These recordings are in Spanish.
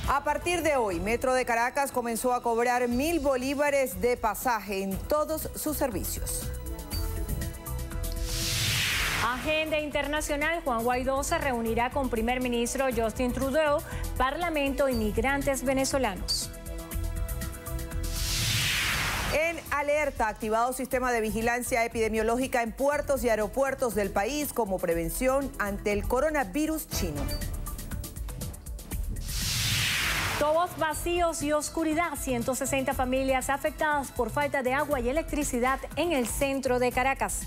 A partir de hoy, Metro de Caracas comenzó a cobrar 1.000 bolívares de pasaje en todos sus servicios. Agenda internacional. Juan Guaidó se reunirá con primer ministro Justin Trudeau, Parlamento y migrantes venezolanos. En alerta, activado sistema de vigilancia epidemiológica en puertos y aeropuertos del país como prevención ante el coronavirus chino. Tobos vacíos y oscuridad. 160 familias afectadas por falta de agua y electricidad en el centro de Caracas.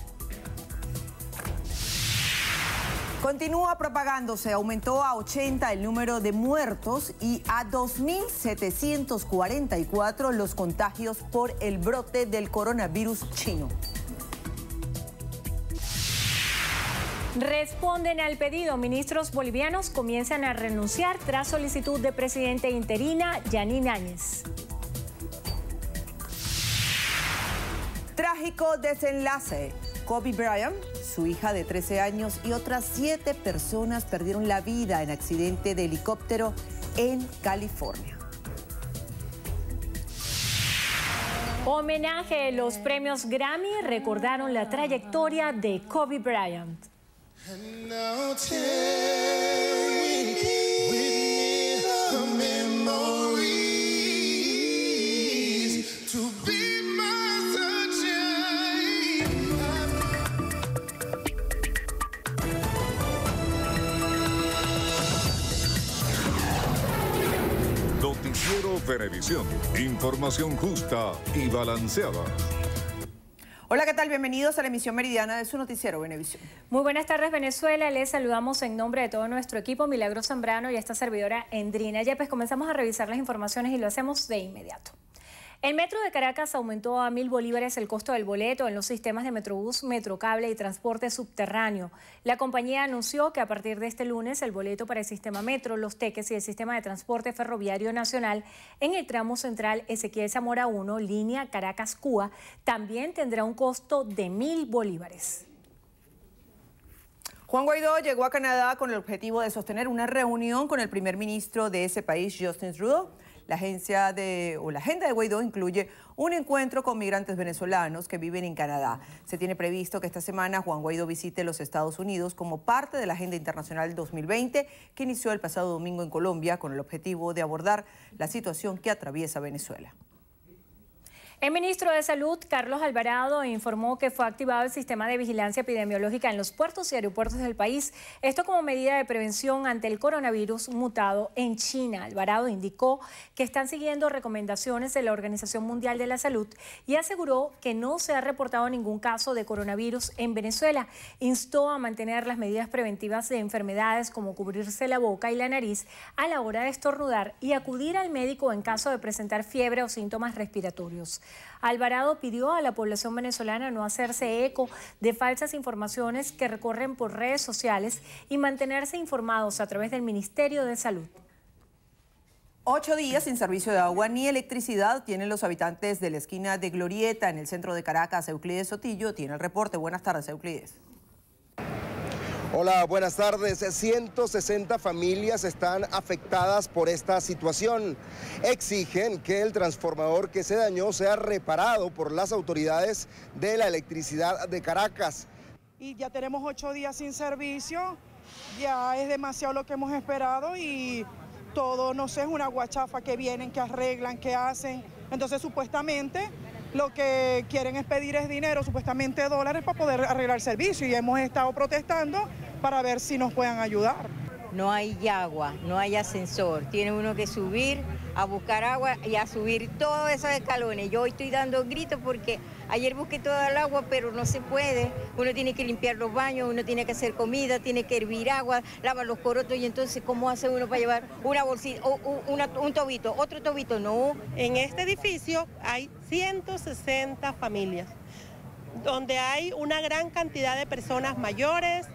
Continúa propagándose, aumentó a 80 el número de muertos y a 2.744 los contagios por el brote del coronavirus chino. Responden al pedido. Ministros bolivianos comienzan a renunciar tras solicitud de presidente interina Yanine Áñez. Trágico desenlace. Kobe Bryant, su hija de 13 años y otras 7 personas perdieron la vida en accidente de helicóptero en California. Homenaje. Los premios Grammy recordaron la trayectoria de Kobe Bryant. And now take with me the memories to be my sunshine. Noticiero Venevisión. Información justa y balanceada. Hola, ¿qué tal? Bienvenidos a la emisión meridiana de su noticiero Venevisión. Muy buenas tardes, Venezuela. Les saludamos en nombre de todo nuestro equipo, Milagros Zambrano y esta servidora Endrina Yepes. Comenzamos a revisar las informaciones y lo hacemos de inmediato. El Metro de Caracas aumentó a 1.000 bolívares el costo del boleto en los sistemas de Metrobús, Metrocable y transporte subterráneo. La compañía anunció que a partir de este lunes el boleto para el sistema Metro, los teques y el sistema de transporte ferroviario nacional en el tramo central Ezequiel Zamora 1, línea Caracas-Cúa, también tendrá un costo de 1.000 bolívares. Juan Guaidó llegó a Canadá con el objetivo de sostener una reunión con el primer ministro de ese país, Justin Trudeau. La agenda de Guaidó incluye un encuentro con migrantes venezolanos que viven en Canadá. Se tiene previsto que esta semana Juan Guaidó visite los Estados Unidos como parte de la Agenda Internacional 2020 que inició el pasado domingo en Colombia con el objetivo de abordar la situación que atraviesa Venezuela. El ministro de Salud, Carlos Alvarado, informó que fue activado el sistema de vigilancia epidemiológica en los puertos y aeropuertos del país, esto como medida de prevención ante el coronavirus mutado en China. Alvarado indicó que están siguiendo recomendaciones de la Organización Mundial de la Salud y aseguró que no se ha reportado ningún caso de coronavirus en Venezuela. Instó a mantener las medidas preventivas de enfermedades como cubrirse la boca y la nariz a la hora de estornudar y acudir al médico en caso de presentar fiebre o síntomas respiratorios. Alvarado pidió a la población venezolana no hacerse eco de falsas informaciones que recorren por redes sociales y mantenerse informados a través del Ministerio de Salud. 8 días sin servicio de agua ni electricidad tienen los habitantes de la esquina de Glorieta en el centro de Caracas. Euclides Sotillo tiene el reporte. Buenas tardes, Euclides. Hola, buenas tardes. 160 familias están afectadas por esta situación. Exigen que el transformador que se dañó sea reparado por las autoridades de la electricidad de Caracas. Y ya tenemos 8 días sin servicio, ya es demasiado lo que hemos esperado y todo, no sé, es una guachafa que vienen, que arreglan, que hacen. Entonces, supuestamente, lo que quieren es pedir es dinero, supuestamente dólares, para poder arreglar el servicio y hemos estado protestando para ver si nos puedan ayudar. No hay agua, no hay ascensor, tiene uno que subir a buscar agua y a subir todos esos escalones. Yo hoy estoy dando gritos porque ayer busqué toda el agua, pero no se puede. Uno tiene que limpiar los baños, uno tiene que hacer comida, tiene que hervir agua, lavar los corotos y entonces ¿cómo hace uno para llevar una bolsita, un tobito, otro tobito? No. En este edificio hay 160 familias, donde hay una gran cantidad de personas mayores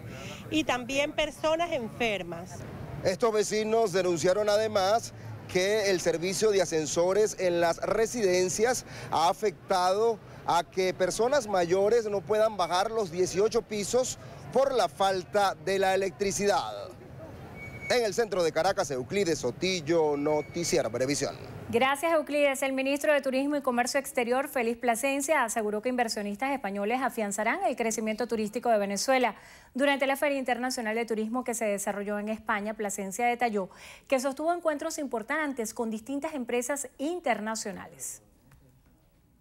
y también personas enfermas. Estos vecinos denunciaron además que el servicio de ascensores en las residencias ha afectado a que personas mayores no puedan bajar los 18 pisos por la falta de la electricidad. En el centro de Caracas, Euclides Sotillo, Noticiero Venevisión. Gracias, Euclides. El ministro de Turismo y Comercio Exterior, Félix Plasencia, aseguró que inversionistas españoles afianzarán el crecimiento turístico de Venezuela. Durante la Feria Internacional de Turismo que se desarrolló en España, Plasencia detalló que sostuvo encuentros importantes con distintas empresas internacionales.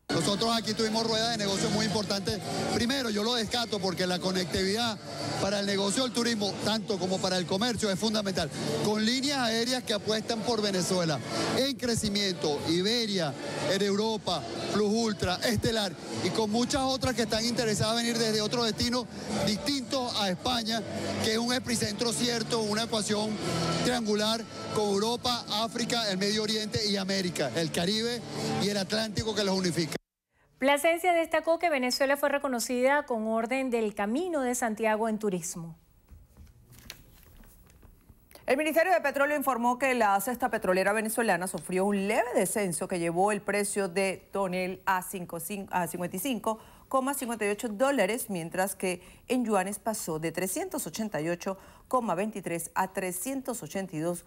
Nosotros aquí tuvimos ruedas de negocio muy importantes. Primero, yo lo descarto porque la conectividad para el negocio del turismo, tanto como para el comercio, es fundamental. Con líneas aéreas que apuestan por Venezuela en crecimiento, Iberia, en Europa, Plus Ultra, Estelar, y con muchas otras que están interesadas en venir desde otros destinos distintos a España, que es un epicentro cierto, una ecuación triangular con Europa, África, el Medio Oriente y América, el Caribe y el Atlántico que los unifica. Plasencia destacó que Venezuela fue reconocida con orden del Camino de Santiago en turismo. El Ministerio de Petróleo informó que la cesta petrolera venezolana sufrió un leve descenso que llevó el precio de tonel a 55,58 dólares, mientras que en yuanes pasó de 388,23 a 382,78.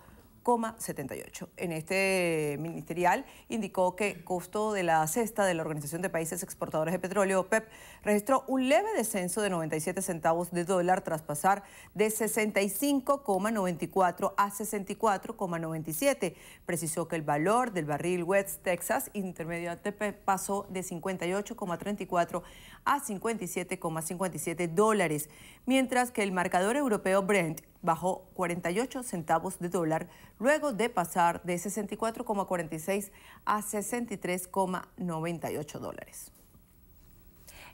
En este ministerial indicó que el costo de la cesta de la Organización de Países Exportadores de Petróleo, OPEP, registró un leve descenso de 97 centavos de dólar tras pasar de 65,94 a 64,97. Precisó que el valor del barril West Texas intermedio ATP pasó de 58,34 a 57,57 dólares, mientras que el marcador europeo Brent bajó 48 centavos de dólar luego de pasar de 64,46 a 63,98 dólares.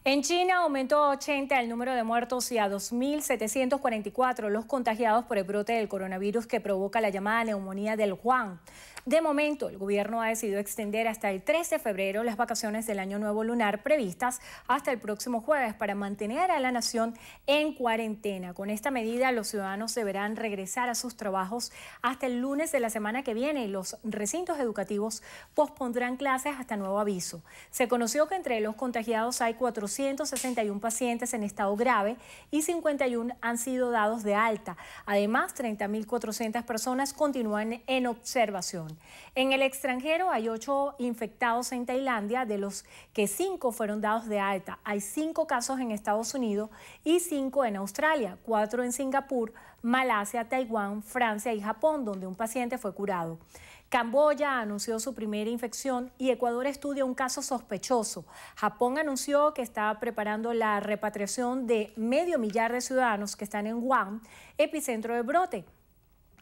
En China aumentó a 80 el número de muertos y a 2.744 los contagiados por el brote del coronavirus que provoca la llamada neumonía del Wuhan. De momento, el gobierno ha decidido extender hasta el 3 de febrero las vacaciones del Año Nuevo Lunar previstas hasta el próximo jueves para mantener a la nación en cuarentena. Con esta medida, los ciudadanos deberán regresar a sus trabajos hasta el lunes de la semana que viene y los recintos educativos pospondrán clases hasta nuevo aviso. Se conoció que entre los contagiados hay 461 pacientes en estado grave y 51 han sido dados de alta. Además, 30.400 personas continúan en observación. En el extranjero hay 8 infectados en Tailandia, de los que 5 fueron dados de alta. Hay 5 casos en Estados Unidos y 5 en Australia, 4 en Singapur, Malasia, Taiwán, Francia y Japón, donde un paciente fue curado. Camboya anunció su primera infección y Ecuador estudia un caso sospechoso. Japón anunció que está preparando la repatriación de 500,000 de ciudadanos que están en Wuhan, epicentro del brote,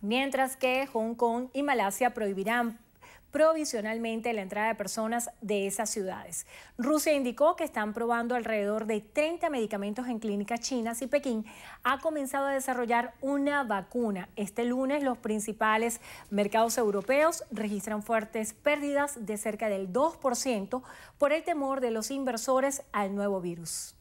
mientras que Hong Kong y Malasia prohibirán provisionalmente la entrada de personas de esas ciudades. Rusia indicó que están probando alrededor de 30 medicamentos en clínicas chinas y Pekín ha comenzado a desarrollar una vacuna. Este lunes los principales mercados europeos registran fuertes pérdidas de cerca del 2% por el temor de los inversores al nuevo virus.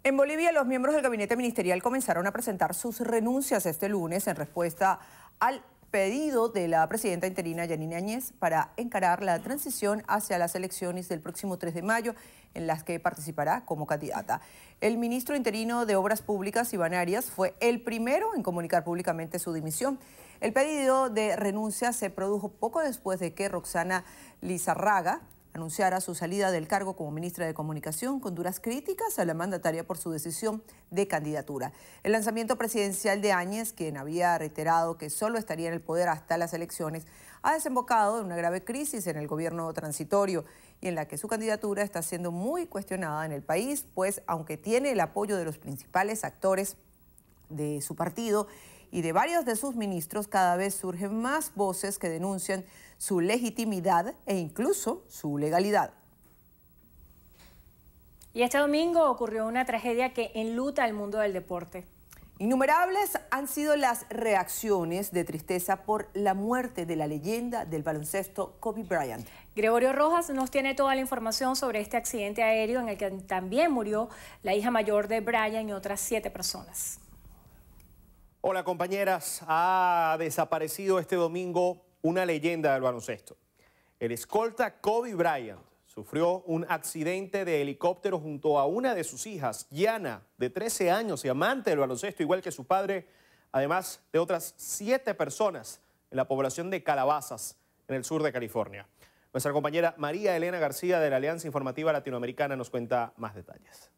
En Bolivia, los miembros del gabinete ministerial comenzaron a presentar sus renuncias este lunes en respuesta al pedido de la presidenta interina Yanine Áñez para encarar la transición hacia las elecciones del próximo 3 de mayo, en las que participará como candidata. El ministro interino de Obras Públicas, Iván Arias, fue el primero en comunicar públicamente su dimisión. El pedido de renuncia se produjo poco después de que Roxana Lizarraga anunciara su salida del cargo como ministra de Comunicación, con duras críticas a la mandataria por su decisión de candidatura. El lanzamiento presidencial de Áñez, quien había reiterado que solo estaría en el poder hasta las elecciones, ha desembocado en una grave crisis en el gobierno transitorio y en la que su candidatura está siendo muy cuestionada en el país, pues aunque tiene el apoyo de los principales actores de su partido y de varios de sus ministros, cada vez surgen más voces que denuncian su legitimidad e incluso su legalidad. Y este domingo ocurrió una tragedia que enluta al mundo del deporte. Innumerables han sido las reacciones de tristeza por la muerte de la leyenda del baloncesto Kobe Bryant. Gregorio Rojas nos tiene toda la información sobre este accidente aéreo en el que también murió la hija mayor de Bryant y otras 7 personas. Hola compañeras, ha desaparecido este domingo una leyenda del baloncesto. El escolta Kobe Bryant sufrió un accidente de helicóptero junto a una de sus hijas, Gianna, de 13 años y amante del baloncesto, igual que su padre, además de otras 7 personas en la población de Calabazas, en el sur de California. Nuestra compañera María Elena García de la Alianza Informativa Latinoamericana nos cuenta más detalles.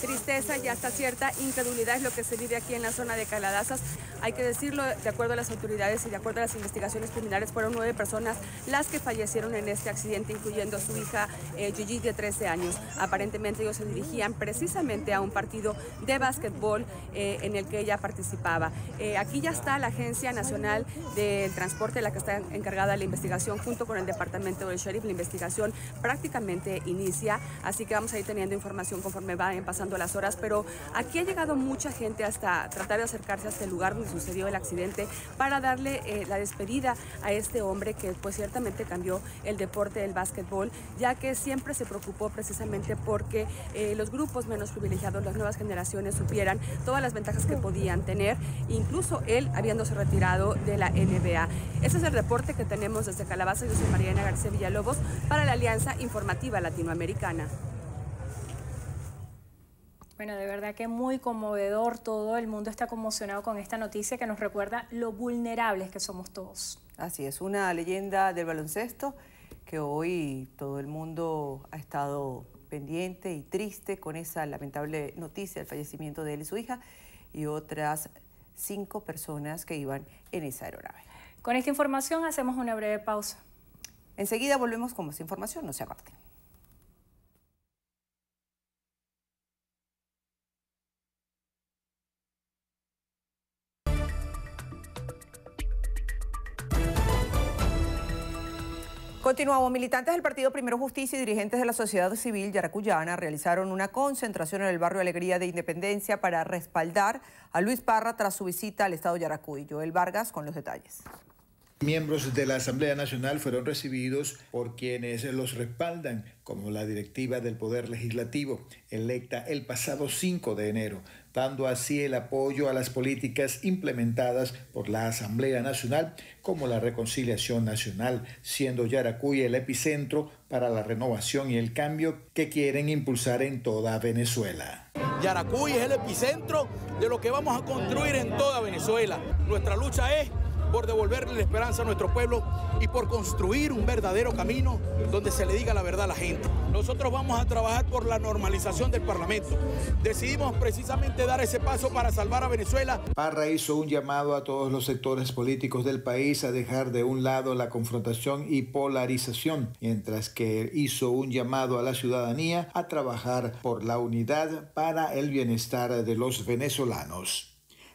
Tristeza y hasta cierta incredulidad es lo que se vive aquí en la zona de Calabazas. Hay que decirlo, de acuerdo a las autoridades y de acuerdo a las investigaciones preliminares, fueron 9 personas las que fallecieron en este accidente, incluyendo a su hija Gigi, de 13 años. Aparentemente ellos se dirigían precisamente a un partido de básquetbol en el que ella participaba. Aquí ya está la Agencia Nacional del Transporte, la que está encargada de la investigación, junto con el Departamento del Sheriff. La investigación prácticamente inicia, así que vamos a ir teniendo información conforme vayan pasando las horas, pero aquí ha llegado mucha gente hasta tratar de acercarse a este lugar donde sucedió el accidente para darle la despedida a este hombre que pues ciertamente cambió el deporte del básquetbol, ya que siempre se preocupó precisamente porque los grupos menos privilegiados, las nuevas generaciones, supieran todas las ventajas que podían tener, incluso él habiéndose retirado de la NBA. Ese es el reporte que tenemos desde Calabazas. Yo soy Mariana García Villalobos para la Alianza Informativa Latinoamericana. Bueno, de verdad que muy conmovedor, todo el mundo está conmocionado con esta noticia que nos recuerda lo vulnerables que somos todos. Así es, una leyenda del baloncesto que hoy todo el mundo ha estado pendiente y triste con esa lamentable noticia del fallecimiento de él y su hija y otras 5 personas que iban en esa aeronave. Con esta información hacemos una breve pausa. Enseguida volvemos con más información, no se aparten. Continuamos. Militantes del Partido Primero Justicia y dirigentes de la sociedad civil yaracuyana realizaron una concentración en el barrio Alegría de Independencia para respaldar a Luis Parra tras su visita al estado Yaracuy. Joel Vargas con los detalles. Miembros de la Asamblea Nacional fueron recibidos por quienes los respaldan, como la directiva del Poder Legislativo, electa el pasado 5 de enero, dando así el apoyo a las políticas implementadas por la Asamblea Nacional, como la reconciliación nacional, siendo Yaracuy el epicentro para la renovación y el cambio que quieren impulsar en toda Venezuela. Yaracuy es el epicentro de lo que vamos a construir en toda Venezuela. Nuestra lucha es por devolverle la esperanza a nuestro pueblo y por construir un verdadero camino donde se le diga la verdad a la gente. Nosotros vamos a trabajar por la normalización del Parlamento. Decidimos precisamente dar ese paso para salvar a Venezuela. Parra hizo un llamado a todos los sectores políticos del país a dejar de un lado la confrontación y polarización, mientras que hizo un llamado a la ciudadanía a trabajar por la unidad para el bienestar de los venezolanos.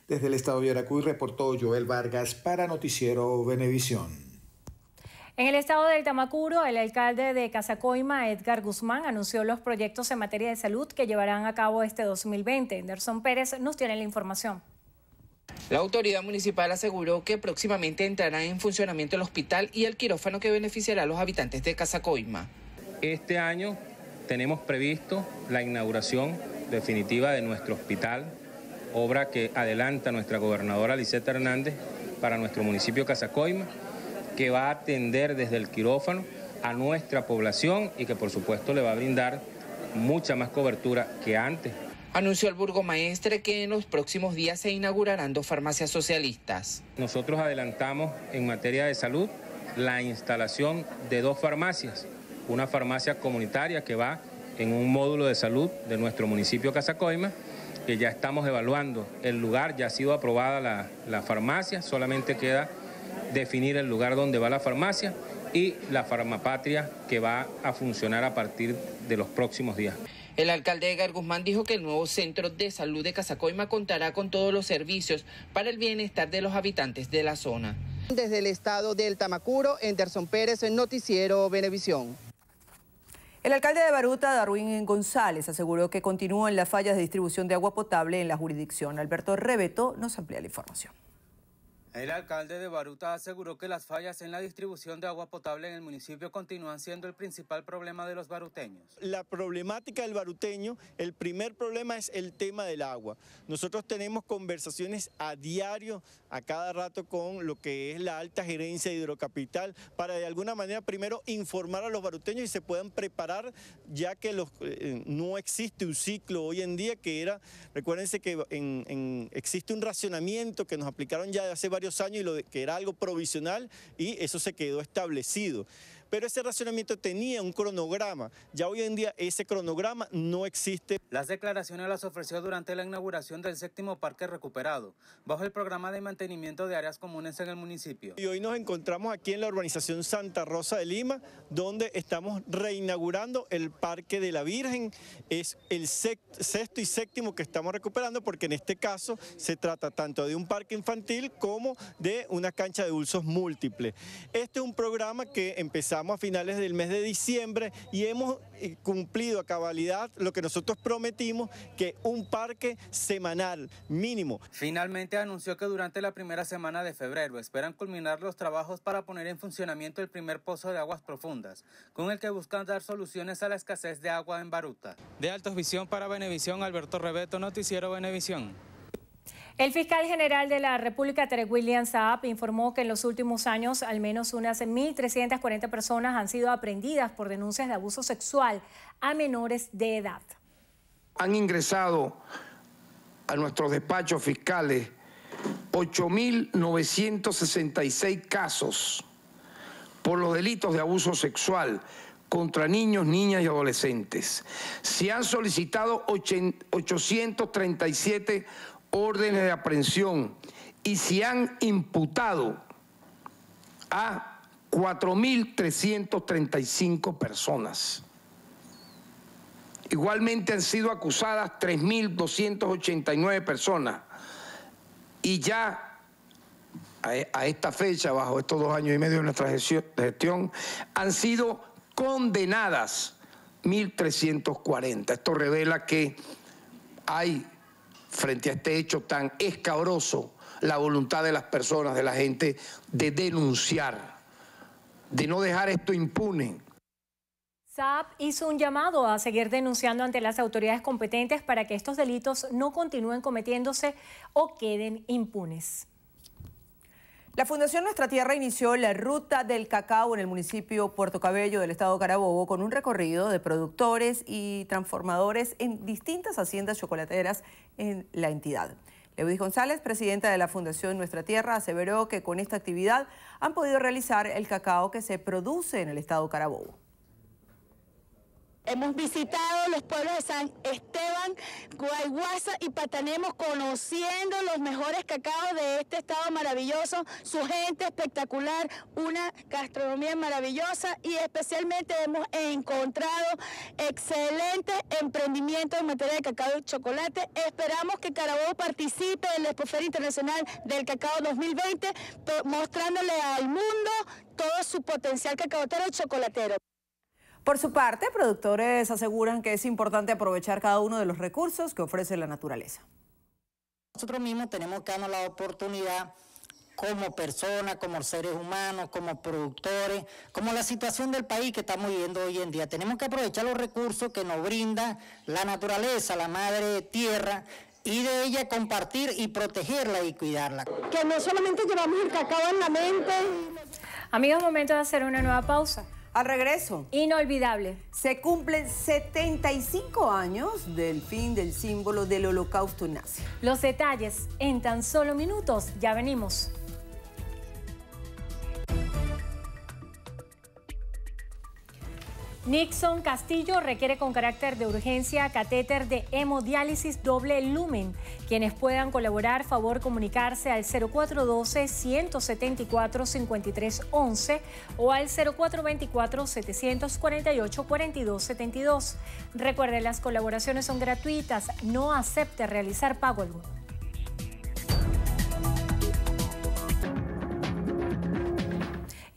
Desde el estado de Yaracuy reportó Joel Vargas para Noticiero Venevisión. En el estado del Tamacuro, el alcalde de Casacoima, Edgar Guzmán, anunció los proyectos en materia de salud que llevarán a cabo este 2020. Anderson Pérez nos tiene la información. La autoridad municipal aseguró que próximamente entrarán en funcionamiento el hospital y el quirófano que beneficiará a los habitantes de Casacoima. Este año tenemos previsto la inauguración definitiva de nuestro hospital, obra que adelanta nuestra gobernadora Liseta Hernández para nuestro municipio Casacoima, que va a atender desde el quirófano a nuestra población y que por supuesto le va a brindar mucha más cobertura que antes. Anunció el burgomaestre que en los próximos días se inaugurarán 2 farmacias socialistas. Nosotros adelantamos en materia de salud la instalación de 2 farmacias, una farmacia comunitaria que va en un módulo de salud de nuestro municipio Casacoima, que ya estamos evaluando el lugar, ya ha sido aprobada la farmacia, solamente queda definir el lugar donde va la farmacia y la farmapatria que va a funcionar a partir de los próximos días. El alcalde Edgar Guzmán dijo que el nuevo centro de salud de Casacoima contará con todos los servicios para el bienestar de los habitantes de la zona. Desde el estado del Tamacuro, Anderson Pérez, en Noticiero Venevisión. El alcalde de Baruta, Darwin González, aseguró que continúan las fallas de distribución de agua potable en la jurisdicción. Alberto Rebeto nos amplía la información. El alcalde de Baruta aseguró que las fallas en la distribución de agua potable en el municipio continúan siendo el principal problema de los baruteños. La problemática del baruteño, el primer problema es el tema del agua. Nosotros tenemos conversaciones a diario, a cada rato con lo que es la alta gerencia de Hidrocapital, para de alguna manera primero informar a los baruteños y se puedan preparar, ya que no existe un ciclo hoy en día que era, recuérdense que existe un racionamiento que nos aplicaron ya hace varios años y que era algo provisional y eso se quedó establecido. Pero ese racionamiento tenía un cronograma, ya hoy en día ese cronograma no existe. Las declaraciones las ofreció durante la inauguración del 7º parque recuperado, bajo el programa de mantenimiento de áreas comunes en el municipio. Y hoy nos encontramos aquí en la urbanización Santa Rosa de Lima, donde estamos reinaugurando el Parque de la Virgen. Es el sexto y séptimo que estamos recuperando, porque en este caso se trata tanto de un parque infantil como de una cancha de usos múltiples. Este es un programa que empezamos a finales del mes de diciembre y hemos cumplido a cabalidad lo que nosotros prometimos, que un parque semanal mínimo. Finalmente anunció que durante la primera semana de febrero esperan culminar los trabajos para poner en funcionamiento el primer pozo de aguas profundas, con el que buscan dar soluciones a la escasez de agua en Baruta. De Altos Visión para Venevisión, Alberto Rebeto, Noticiero Venevisión. El fiscal general de la República, Tarek William Saab, informó que en los últimos años al menos unas 1.340 personas han sido aprehendidas por denuncias de abuso sexual a menores de edad. Han ingresado a nuestros despachos fiscales 8.966 casos por los delitos de abuso sexual contra niños, niñas y adolescentes. Se han solicitado 837 órdenes de aprehensión y se han imputado a 4.335 personas. Igualmente han sido acusadas 3.289 personas y ya a esta fecha, bajo estos 2 años y medio de nuestra gestión, han sido condenadas 1.340. Esto revela que hay, frente a este hecho tan escabroso, la voluntad de las personas, de la gente, de denunciar, de no dejar esto impune. Saab hizo un llamado a seguir denunciando ante las autoridades competentes para que estos delitos no continúen cometiéndose o queden impunes. La Fundación Nuestra Tierra inició la Ruta del Cacao en el municipio Puerto Cabello del estado Carabobo con un recorrido de productores y transformadores en distintas haciendas chocolateras en la entidad. Leudis González, presidenta de la Fundación Nuestra Tierra, aseveró que con esta actividad han podido realizar el cacao que se produce en el estado Carabobo. Hemos visitado los pueblos de San Esteban, Guayguasa y Patanemos, conociendo los mejores cacaos de este estado maravilloso, su gente espectacular, una gastronomía maravillosa y especialmente hemos encontrado excelentes emprendimientos en materia de cacao y chocolate. Esperamos que Carabobo participe en la Expoferia Internacional del Cacao 2020, mostrándole al mundo todo su potencial cacaotero y chocolatero. Por su parte, productores aseguran que es importante aprovechar cada uno de los recursos que ofrece la naturaleza. Nosotros mismos tenemos que darnos la oportunidad como personas, como seres humanos, como productores, como la situación del país que estamos viviendo hoy en día. Tenemos que aprovechar los recursos que nos brinda la naturaleza, la madre tierra, y de ella compartir y protegerla y cuidarla. Que no solamente llevamos el cacao en la mente. Amigos, momento de hacer una nueva pausa. Al regreso, inolvidable, se cumplen 75 años del fin del símbolo del Holocausto nazi. Los detalles en tan solo minutos, ya venimos. Nixon Castillo requiere con carácter de urgencia catéter de hemodiálisis doble lumen. Quienes puedan colaborar, favor comunicarse al 0412-174-5311 o al 0424-748-4272. Recuerde, las colaboraciones son gratuitas, no acepte realizar pago alguno.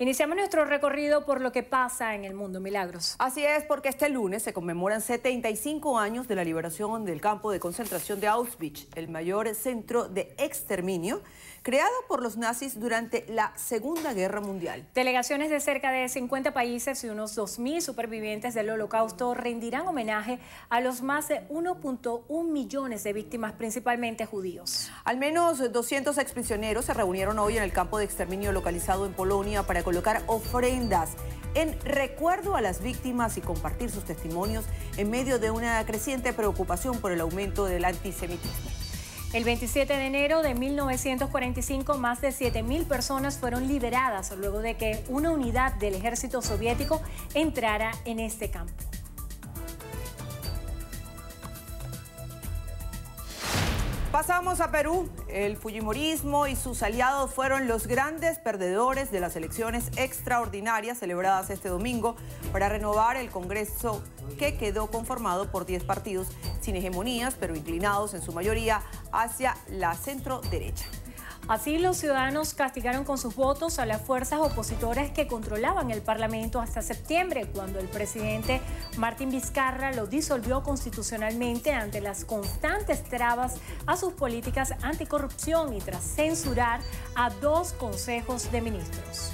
Iniciamos nuestro recorrido por lo que pasa en el mundo, Milagros. Así es, porque este lunes se conmemoran 75 años de la liberación del campo de concentración de Auschwitz, el mayor centro de exterminio creado por los nazis durante la Segunda Guerra Mundial. Delegaciones de cerca de 50 países y unos 2.000 supervivientes del Holocausto rendirán homenaje a los más de 1.1 millones de víctimas, principalmente judíos. Al menos 200 exprisioneros se reunieron hoy en el campo de exterminio localizado en Polonia para colocar ofrendas en recuerdo a las víctimas y compartir sus testimonios en medio de una creciente preocupación por el aumento del antisemitismo. El 27 de enero de 1945, más de 7.000 personas fueron liberadas luego de que una unidad del ejército soviético entrara en este campo. Pasamos a Perú. El fujimorismo y sus aliados fueron los grandes perdedores de las elecciones extraordinarias celebradas este domingo para renovar el Congreso, que quedó conformado por 10 partidos sin hegemonías, pero inclinados en su mayoría hacia la centro-derecha. Así, los ciudadanos castigaron con sus votos a las fuerzas opositoras que controlaban el Parlamento hasta septiembre, cuando el presidente Martín Vizcarra lo disolvió constitucionalmente ante las constantes trabas a sus políticas anticorrupción y tras censurar a 2 consejos de ministros.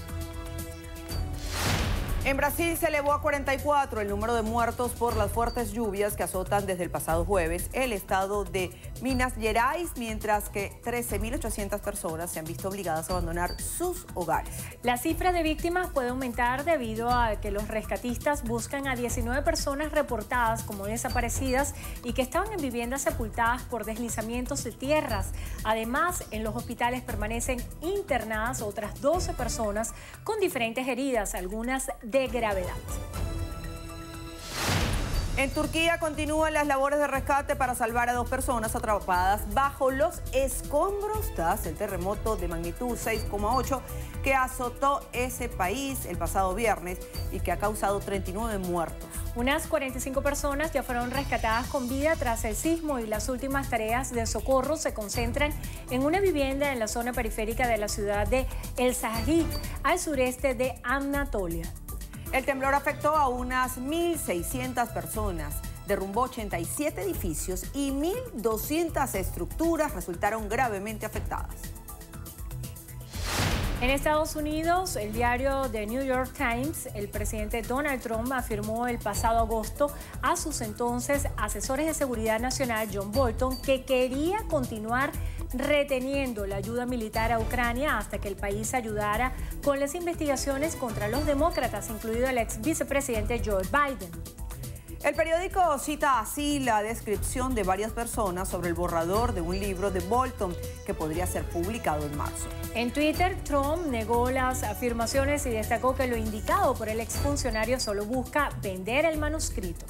En Brasil se elevó a 44 el número de muertos por las fuertes lluvias que azotan desde el pasado jueves el estado de Minas Gerais, mientras que 13.800 personas se han visto obligadas a abandonar sus hogares. La cifra de víctimas puede aumentar debido a que los rescatistas buscan a 19 personas reportadas como desaparecidas y que estaban en viviendas sepultadas por deslizamientos de tierras. Además, en los hospitales permanecen internadas otras 12 personas con diferentes heridas, algunas de gravedad. En Turquía continúan las labores de rescate para salvar a 2 personas atrapadas bajo los escombros tras el terremoto de magnitud 6,8 que azotó ese país el pasado viernes y que ha causado 39 muertos. Unas 45 personas ya fueron rescatadas con vida tras el sismo y las últimas tareas de socorro se concentran en una vivienda en la zona periférica de la ciudad de El Sahrik, al sureste de Anatolia. El temblor afectó a unas 1.600 personas, derrumbó 87 edificios y 1.200 estructuras resultaron gravemente afectadas. En Estados Unidos, el diario The New York Times, el presidente Donald Trump afirmó el pasado agosto a sus entonces asesores de seguridad nacional, John Bolton, que quería continuar reteniendo la ayuda militar a Ucrania hasta que el país ayudara con las investigaciones contra los demócratas, incluido el ex vicepresidente Joe Biden. El periódico cita así la descripción de varias personas sobre el borrador de un libro de Bolton que podría ser publicado en marzo. En Twitter, Trump negó las afirmaciones y destacó que lo indicado por el exfuncionario solo busca vender el manuscrito.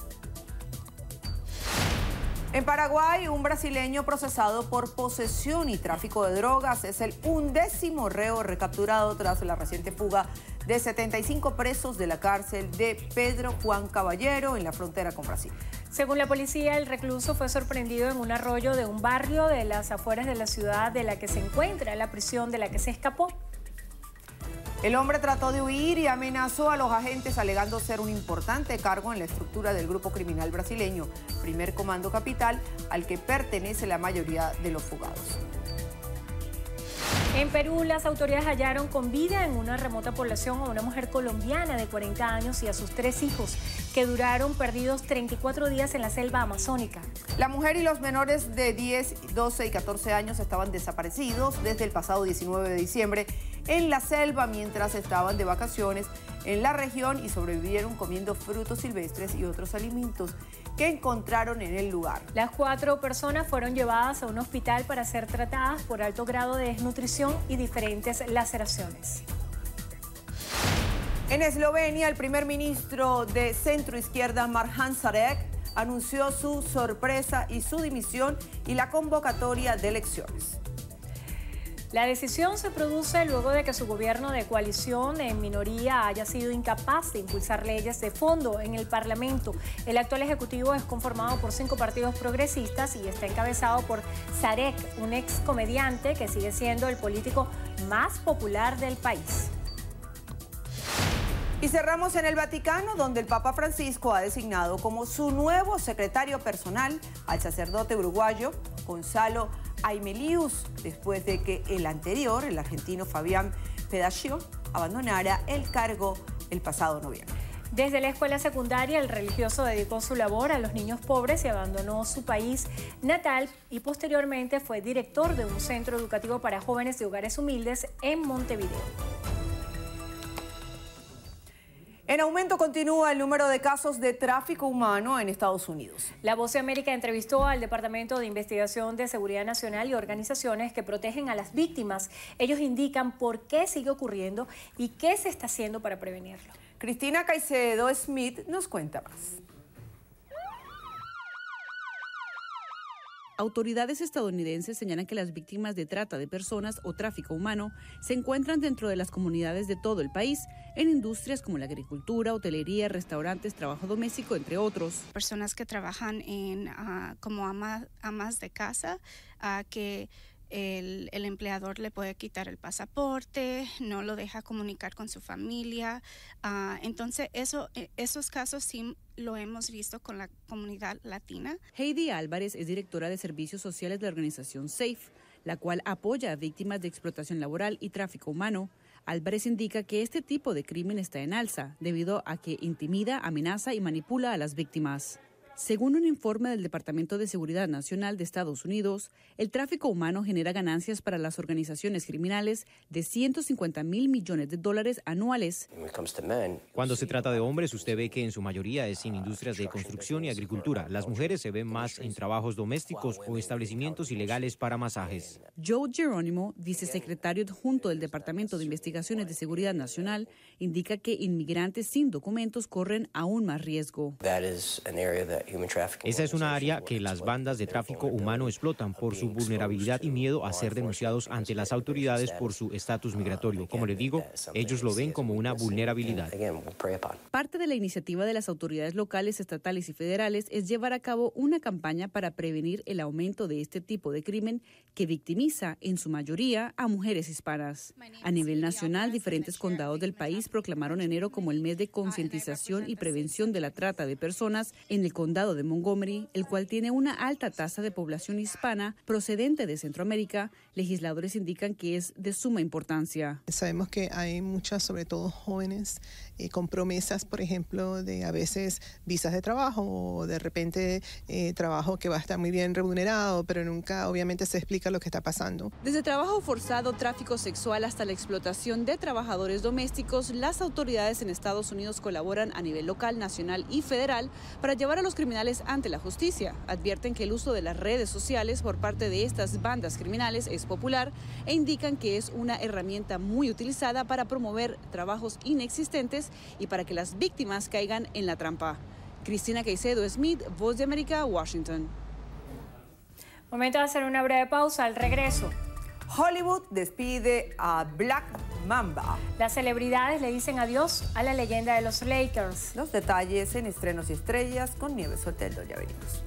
En Paraguay, un brasileño procesado por posesión y tráfico de drogas es el 11º reo recapturado tras la reciente fuga de 75 presos de la cárcel de Pedro Juan Caballero en la frontera con Brasil. Según la policía, el recluso fue sorprendido en un arroyo de un barrio de las afueras de la ciudad de la que se encuentra la prisión de la que se escapó. El hombre trató de huir y amenazó a los agentes alegando ser un importante cargo en la estructura del grupo criminal brasileño, Primer Comando Capital, al que pertenece la mayoría de los fugados. En Perú, las autoridades hallaron con vida en una remota población a una mujer colombiana de 40 años y a sus 3 hijos, que duraron perdidos 34 días en la selva amazónica. La mujer y los menores de 10, 12 y 14 años estaban desaparecidos desde el pasado 19 de diciembre en la selva mientras estaban de vacaciones en la región y sobrevivieron comiendo frutos silvestres y otros alimentos que encontraron en el lugar. Las 4 personas fueron llevadas a un hospital para ser tratadas por alto grado de desnutrición y diferentes laceraciones. En Eslovenia, el primer ministro de centroizquierda Marjan Sarek anunció su sorpresa y su dimisión y la convocatoria de elecciones. La decisión se produce luego de que su gobierno de coalición en minoría haya sido incapaz de impulsar leyes de fondo en el Parlamento. El actual ejecutivo es conformado por 5 partidos progresistas y está encabezado por Sarek, un ex comediante que sigue siendo el político más popular del país. Y cerramos en el Vaticano, donde el Papa Francisco ha designado como su nuevo secretario personal al sacerdote uruguayo Gonzalo Aimelius, después de que el anterior, el argentino Fabián Pedaccio, abandonara el cargo el pasado noviembre. Desde la escuela secundaria, el religioso dedicó su labor a los niños pobres y abandonó su país natal y posteriormente fue director de un centro educativo para jóvenes de hogares humildes en Montevideo. En aumento continúa el número de casos de tráfico humano en Estados Unidos. La Voz de América entrevistó al Departamento de Investigación de Seguridad Nacional y organizaciones que protegen a las víctimas. Ellos indican por qué sigue ocurriendo y qué se está haciendo para prevenirlo. Cristina Caicedo Smith nos cuenta más. Autoridades estadounidenses señalan que las víctimas de trata de personas o tráfico humano se encuentran dentro de las comunidades de todo el país, en industrias como la agricultura, hotelería, restaurantes, trabajo doméstico, entre otros. Personas que trabajan como amas de casa, que el empleador le puede quitar el pasaporte, no lo deja comunicar con su familia. Entonces, esos casos sí lo hemos visto con la comunidad latina. Heidi Álvarez es directora de Servicios Sociales de la organización SAFE, la cual apoya a víctimas de explotación laboral y tráfico humano. Álvarez indica que este tipo de crimen está en alza, debido a que intimida, amenaza y manipula a las víctimas. Según un informe del Departamento de Seguridad Nacional de Estados Unidos, el tráfico humano genera ganancias para las organizaciones criminales de $150 mil millones anuales. Cuando se trata de hombres, usted ve que en su mayoría es en industrias de construcción y agricultura. Las mujeres se ven más en trabajos domésticos o establecimientos ilegales para masajes. Joe Geronimo, vicesecretario adjunto del Departamento de Investigaciones de Seguridad Nacional, indica que inmigrantes sin documentos corren aún más riesgo. Esa es una área que las bandas de tráfico humano explotan por su vulnerabilidad y miedo a ser denunciados ante las autoridades por su estatus migratorio. Como le digo, ellos lo ven como una vulnerabilidad. Parte de la iniciativa de las autoridades locales, estatales y federales es llevar a cabo una campaña para prevenir el aumento de este tipo de crimen que victimiza, en su mayoría, a mujeres hispanas. A nivel nacional, diferentes condados del país proclamaron enero como el mes de concientización y prevención de la trata de personas. En el condado de Montgomery, el cual tiene una alta tasa de población hispana procedente de Centroamérica, legisladores indican que es de suma importancia. Sabemos que hay muchas, sobre todo jóvenes, con promesas, por ejemplo, de a veces visas de trabajo o de repente trabajo que va a estar muy bien remunerado, pero nunca obviamente se explica lo que está pasando. Desde trabajo forzado, tráfico sexual hasta la explotación de trabajadores domésticos, las autoridades en Estados Unidos colaboran a nivel local, nacional y federal para llevar a los criminales ante la justicia. Advierten que el uso de las redes sociales por parte de estas bandas criminales es popular e indican que es una herramienta muy utilizada para promover trabajos inexistentes y para que las víctimas caigan en la trampa. Cristina Caicedo Smith, Voz de América, Washington. Momento de hacer una breve pausa. Al regreso, Hollywood despide a Black Mamba. Las celebridades le dicen adiós a la leyenda de los Lakers. Los detalles en Estrenos y Estrellas con Nieves Soteldo. Ya venimos.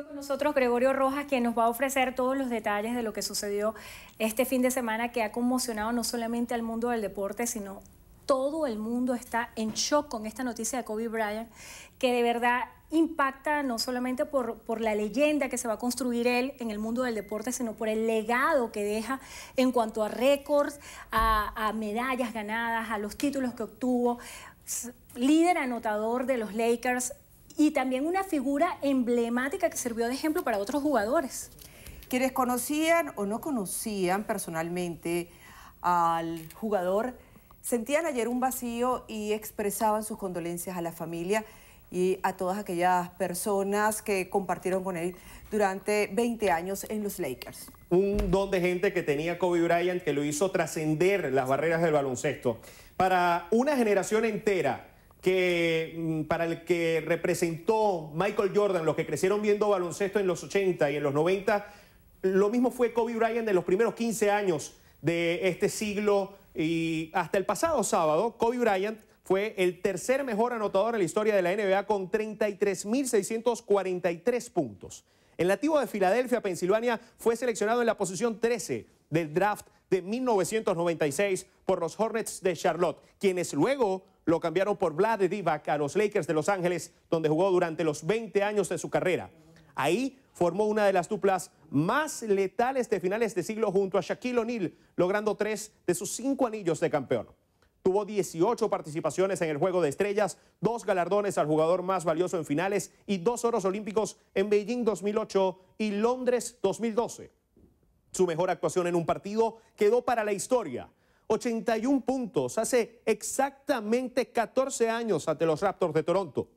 Con nosotros Gregorio Rojas, quien nos va a ofrecer todos los detalles de lo que sucedió este fin de semana, que ha conmocionado no solamente al mundo del deporte, sino todo el mundo está en shock con esta noticia de Kobe Bryant, que de verdad impacta no solamente por la leyenda que se va a construir él en el mundo del deporte, sino por el legado que deja en cuanto a récords, a medallas ganadas, a los títulos que obtuvo, líder anotador de los Lakers y también una figura emblemática que sirvió de ejemplo para otros jugadores. Quienes conocían o no conocían personalmente al jugador sentían ayer un vacío y expresaban sus condolencias a la familia y a todas aquellas personas que compartieron con él durante 20 años en los Lakers. Un don de gente que tenía Kobe Bryant que lo hizo trascender las barreras del baloncesto. Para una generación entera, para el que representó Michael Jordan, los que crecieron viendo baloncesto en los 80 y en los 90, lo mismo fue Kobe Bryant en los primeros 15 años de este siglo y hasta el pasado sábado. Kobe Bryant fue el tercer mejor anotador en la historia de la NBA con 33.643 puntos. El nativo de Filadelfia, Pensilvania, fue seleccionado en la posición 13 del draft de 1996 por los Hornets de Charlotte, quienes luego lo cambiaron por Vlade Divac a los Lakers de Los Ángeles, donde jugó durante los 20 años de su carrera. Ahí formó una de las duplas más letales de finales de siglo junto a Shaquille O'Neal, logrando 3 de sus 5 anillos de campeón. Tuvo 18 participaciones en el Juego de Estrellas, 2 galardones al jugador más valioso en finales y 2 oros olímpicos en Beijing 2008 y Londres 2012. Su mejor actuación en un partido quedó para la historia. 81 puntos hace exactamente 14 años ante los Raptors de Toronto.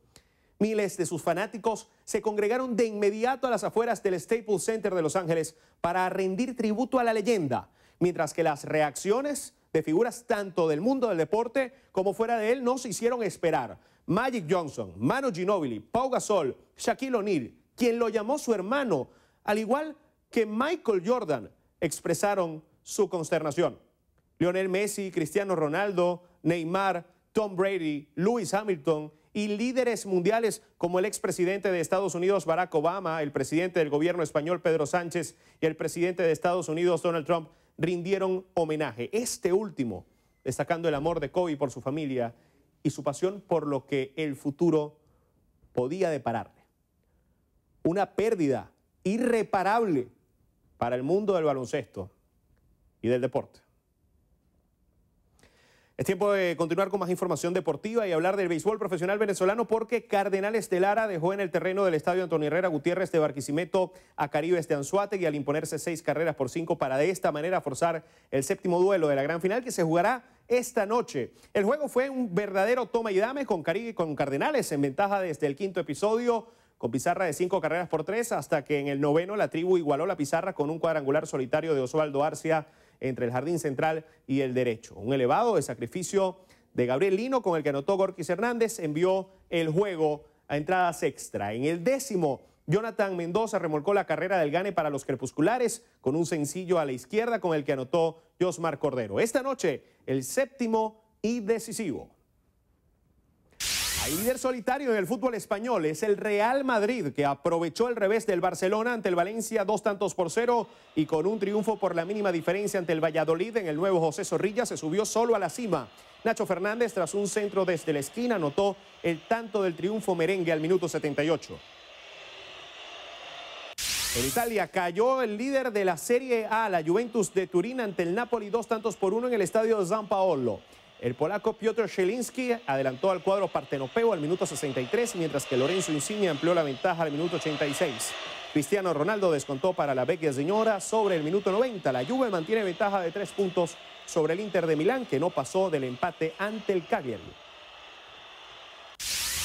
Miles de sus fanáticos se congregaron de inmediato a las afueras del Staples Center de Los Ángeles para rendir tributo a la leyenda, mientras que las reacciones de figuras tanto del mundo del deporte como fuera de él no se hicieron esperar. Magic Johnson, Manu Ginóbili, Pau Gasol, Shaquille O'Neal, quien lo llamó su hermano, al igual que Michael Jordan, expresaron su consternación. Lionel Messi, Cristiano Ronaldo, Neymar, Tom Brady, Lewis Hamilton y líderes mundiales como el expresidente de Estados Unidos Barack Obama, el presidente del gobierno español Pedro Sánchez y el presidente de Estados Unidos Donald Trump rindieron homenaje. Este último destacando el amor de Kobe por su familia y su pasión por lo que el futuro podía depararle. Una pérdida irreparable para el mundo del baloncesto y del deporte. Es tiempo de continuar con más información deportiva y hablar del béisbol profesional venezolano porque Cardenales de Lara dejó en el terreno del estadio Antonio Herrera Gutiérrez de Barquisimeto a Caribes de Anzoátegui al imponerse 6-5 para de esta manera forzar el séptimo duelo de la gran final que se jugará esta noche. El juego fue un verdadero toma y dame con Cardenales en ventaja desde el quinto episodio con pizarra de 5-3 hasta que en el noveno la tribu igualó la pizarra con un cuadrangular solitario de Osvaldo Arcia entre el jardín central y el derecho. Un elevado de sacrificio de Gabriel Lino con el que anotó Gorkis Hernández envió el juego a entradas extra. En el décimo, Jonathan Mendoza remolcó la carrera del gane para los crepusculares con un sencillo a la izquierda con el que anotó Josmar Cordero. Esta noche, el séptimo y decisivo. El líder solitario en el fútbol español es el Real Madrid, que aprovechó el revés del Barcelona ante el Valencia 2-0 y con un triunfo por la mínima diferencia ante el Valladolid en el nuevo José Zorrilla se subió solo a la cima. Nacho Fernández, tras un centro desde la esquina, anotó el tanto del triunfo merengue al minuto 78. En Italia cayó el líder de la Serie A, la Juventus de Turín, ante el Napoli 2-1 en el estadio de San Paolo. El polaco Piotr Zielinski adelantó al cuadro partenopeo al minuto 63, mientras que Lorenzo Insigne amplió la ventaja al minuto 86. Cristiano Ronaldo descontó para la Vecchia Signora sobre el minuto 90. La Juve mantiene ventaja de 3 puntos sobre el Inter de Milán, que no pasó del empate ante el Cagliari.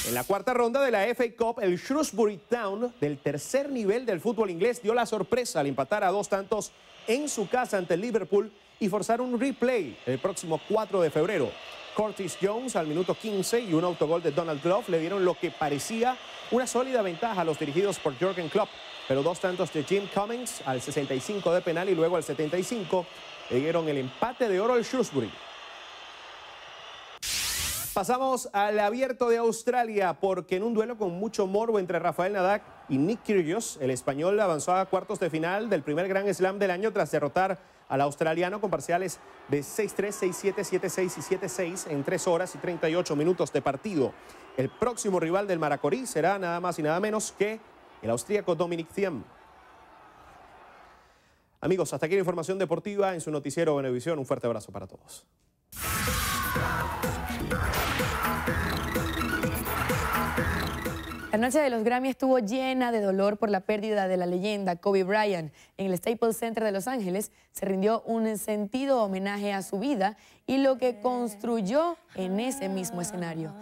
En la cuarta ronda de la FA Cup, el Shrewsbury Town, del tercer nivel del fútbol inglés, dio la sorpresa al empatar a 2 tantos en su casa ante el Liverpool y forzar un replay el próximo 4 de febrero. Curtis Jones al minuto 15 y un autogol de Donald Glove le dieron lo que parecía una sólida ventaja a los dirigidos por Jürgen Klopp, pero 2 tantos de Jim Cummings al 65 de penal y luego al 75 le dieron el empate de oro al Shrewsbury. Pasamos al Abierto de Australia porque en un duelo con mucho morbo entre Rafael Nadal y Nick Kyrgios, el español avanzó a cuartos de final del primer Grand Slam del año tras derrotar al australiano con parciales de 6-3, 6-7, 7-6 y 7-6 en 3 horas y 38 minutos de partido. El próximo rival del Maracorí será nada más y nada menos que el austríaco Dominic Thiem. Amigos, hasta aquí la información deportiva en su noticiero Venevisión. Un fuerte abrazo para todos. La noche de los Grammy estuvo llena de dolor por la pérdida de la leyenda Kobe Bryant. En el Staples Center de Los Ángeles se rindió un sentido homenaje a su vida y lo que construyó en ese mismo escenario.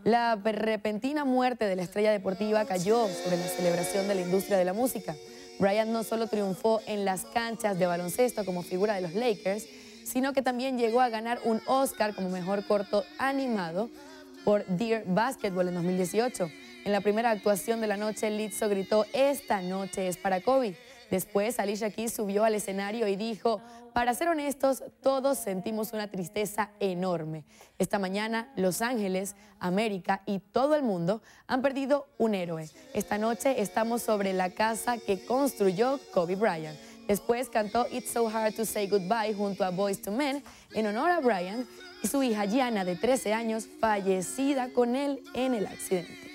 La repentina muerte de la estrella deportiva cayó sobre la celebración de la industria de la música. Bryant no solo triunfó en las canchas de baloncesto como figura de los Lakers, sino que también llegó a ganar un Oscar como mejor corto animado por Dear Basketball en 2018. En la primera actuación de la noche, Lizzo gritó: "Esta noche es para Kobe", Después, Alicia Keys subió al escenario y dijo: para ser honestos, todos sentimos una tristeza enorme. Esta mañana, Los Ángeles, América y todo el mundo han perdido un héroe. Esta noche estamos sobre la casa que construyó Kobe Bryant. Después cantó It's So Hard to Say Goodbye junto a Boyz II Men en honor a Bryant y su hija Gianna, de 13 años, fallecida con él en el accidente.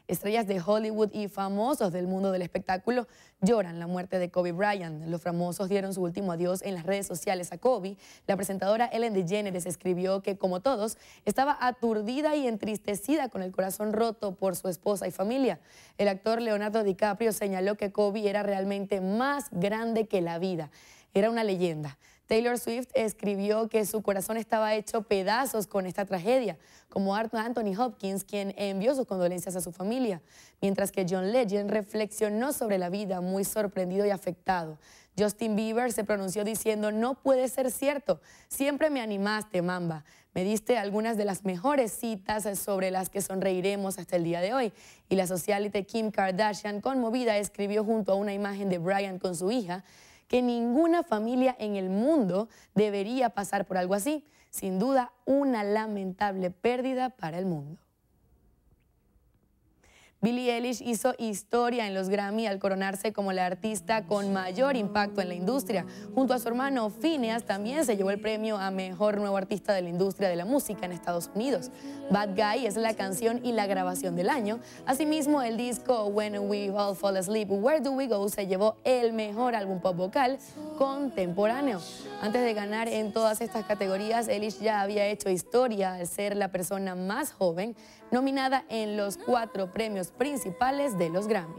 Estrellas de Hollywood y famosos del mundo del espectáculo lloran la muerte de Kobe Bryant. Los famosos dieron su último adiós en las redes sociales a Kobe. La presentadora Ellen DeGeneres escribió que, como todos, estaba aturdida y entristecida con el corazón roto por su esposa y familia. El actor Leonardo DiCaprio señaló que Kobe era realmente más grande que la vida. Era una leyenda. Taylor Swift escribió que su corazón estaba hecho pedazos con esta tragedia, como Anthony Hopkins, quien envió sus condolencias a su familia, mientras que John Legend reflexionó sobre la vida muy sorprendido y afectado. Justin Bieber se pronunció diciendo: no puede ser cierto, siempre me animaste, Mamba. Me diste algunas de las mejores citas sobre las que sonreiremos hasta el día de hoy. Y la socialite Kim Kardashian, conmovida, escribió junto a una imagen de Bryant con su hija que ninguna familia en el mundo debería pasar por algo así. Sin duda, una lamentable pérdida para el mundo. Billie Eilish hizo historia en los Grammy al coronarse como la artista con mayor impacto en la industria. Junto a su hermano Phineas, también se llevó el premio a Mejor Nuevo Artista de la Industria de la Música en Estados Unidos. Bad Guy es la canción y la grabación del año. Asimismo, el disco When We All Fall Asleep, Where Do We Go se llevó el mejor álbum pop vocal contemporáneo. Antes de ganar en todas estas categorías, Eilish ya había hecho historia al ser la persona más joven nominada en los 4 premios principales de los Grammy.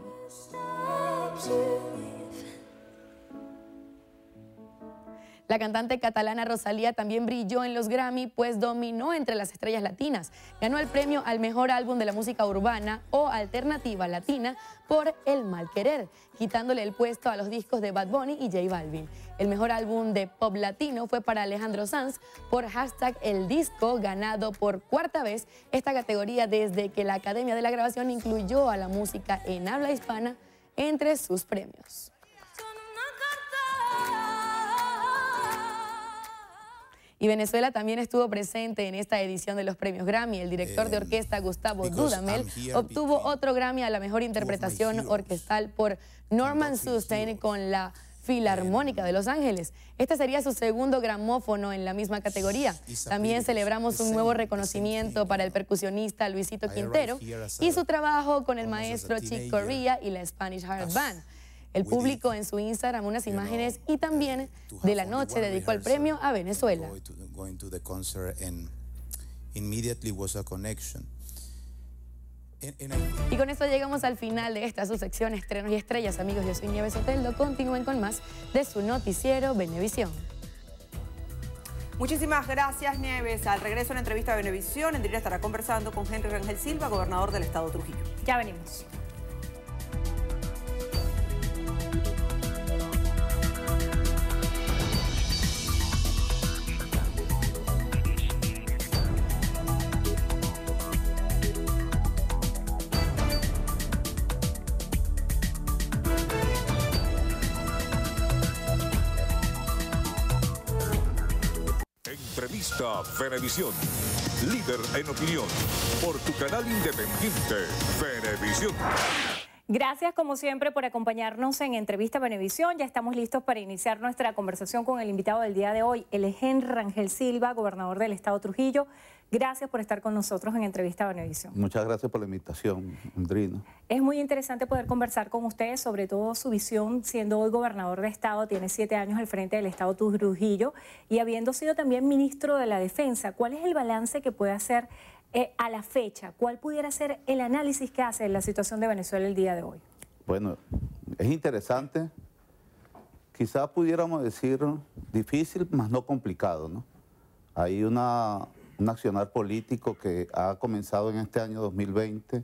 La cantante catalana Rosalía también brilló en los Grammy, pues dominó entre las estrellas latinas. Ganó el premio al mejor álbum de la música urbana o alternativa latina por El Mal Querer, quitándole el puesto a los discos de Bad Bunny y J Balvin. El mejor álbum de pop latino fue para Alejandro Sanz por #El Disco, ganado por 4ª vez esta categoría desde que la Academia de la Grabación incluyó a la música en habla hispana entre sus premios. Y Venezuela también estuvo presente en esta edición de los premios Grammy. El director de orquesta Gustavo Dudamel obtuvo otro Grammy a la mejor interpretación orquestal por Norman Sustein con la Filarmónica de Los Ángeles. Este sería su segundo gramófono en la misma categoría. También celebramos un nuevo reconocimiento para el percusionista Luisito Quintero y su trabajo con el maestro Chick Corea y la Spanish Heart Band. El público en su Instagram unas imágenes y también de la noche dedicó el premio a Venezuela. Y con esto llegamos al final de esta subsección Estrenos y Estrellas. Amigos, yo soy Nieves Oteldo. Continúen con más de su noticiero Venevisión. Muchísimas gracias, Nieves. Al regreso a la entrevista de Venevisión, Endrina estará conversando con Henry Rangel Silva, gobernador del estado Trujillo. Ya venimos. Entrevista Venevisión, líder en opinión, por tu canal independiente, Venevisión. Gracias, como siempre, por acompañarnos en Entrevista Venevisión. Ya estamos listos para iniciar nuestra conversación con el invitado del día de hoy, el Henry Rangel Silva, gobernador del estado Trujillo. Gracias por estar con nosotros en Entrevista Venevisión. Muchas gracias por la invitación, Andrina. Es muy interesante poder conversar con ustedes, sobre todo su visión, siendo hoy gobernador de estado, tiene 7 años al frente del estado Trujillo y habiendo sido también ministro de la Defensa. ¿Cuál es el balance que puede hacer a la fecha? ¿Cuál pudiera ser el análisis que hace de la situación de Venezuela el día de hoy? Bueno, es interesante. Quizás pudiéramos decir difícil, más no complicado, ¿no? Hay un accionar político que ha comenzado en este año 2020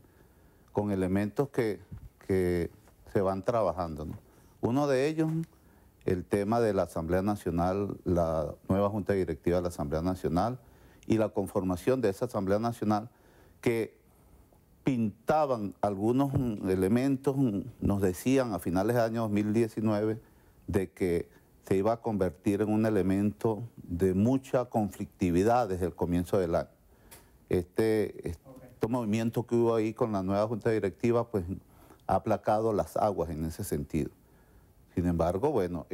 con elementos que se van trabajando, ¿no? Uno de ellos, el tema de la Asamblea Nacional, la nueva Junta Directiva de la Asamblea Nacional y la conformación de esa Asamblea Nacional que pintaban algunos elementos, nos decían a finales del año 2019 de que se iba a convertir en un elemento de mucha conflictividad desde el comienzo del año. Este movimiento que hubo ahí con la nueva Junta Directiva pues ha aplacado las aguas en ese sentido. Sin embargo, bueno,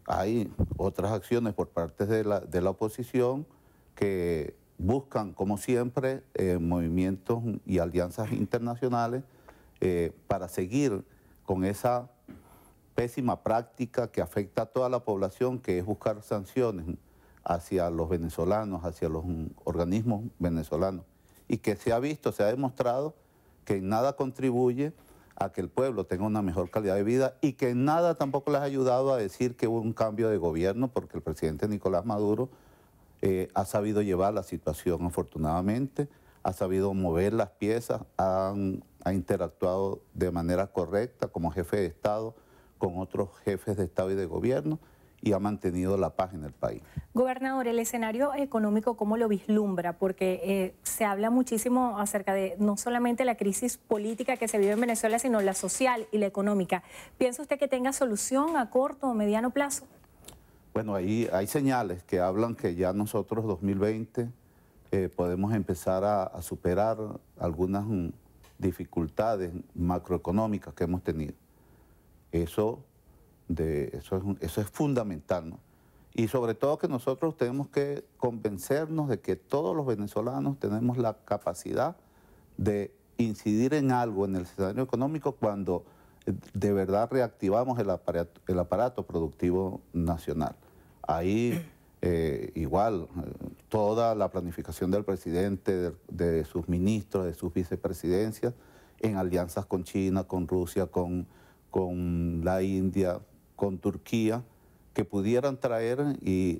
hay otras acciones por parte de la oposición que buscan, como siempre, movimientos y alianzas internacionales para seguir con esa pésima práctica que afecta a toda la población, que es buscar sanciones hacia los venezolanos, hacia los organismos venezolanos, y que se ha visto, se ha demostrado que en nada contribuye a que el pueblo tenga una mejor calidad de vida y que en nada tampoco les ha ayudado a decir que hubo un cambio de gobierno, porque el presidente Nicolás Maduro ha sabido llevar la situación afortunadamente, ha sabido mover las piezas, ha interactuado de manera correcta como jefe de Estado con otros jefes de Estado y de gobierno y ha mantenido la paz en el país. Gobernador, el escenario económico, ¿cómo lo vislumbra? Porque se habla muchísimo acerca de no solamente la crisis política que se vive en Venezuela, sino la social y la económica. ¿Piensa usted que tenga solución a corto o mediano plazo? Bueno, ahí hay señales que hablan que ya nosotros 2020 podemos empezar a superar algunas dificultades macroeconómicas que hemos tenido. Eso es fundamental, ¿no? Y sobre todo que nosotros tenemos que convencernos de que todos los venezolanos tenemos la capacidad de incidir en algo en el escenario económico cuando de verdad reactivamos el aparato productivo nacional. Ahí igual toda la planificación del presidente, de sus ministros, de sus vicepresidencias, en alianzas con China, con Rusia, con la India, con Turquía, que pudieran traer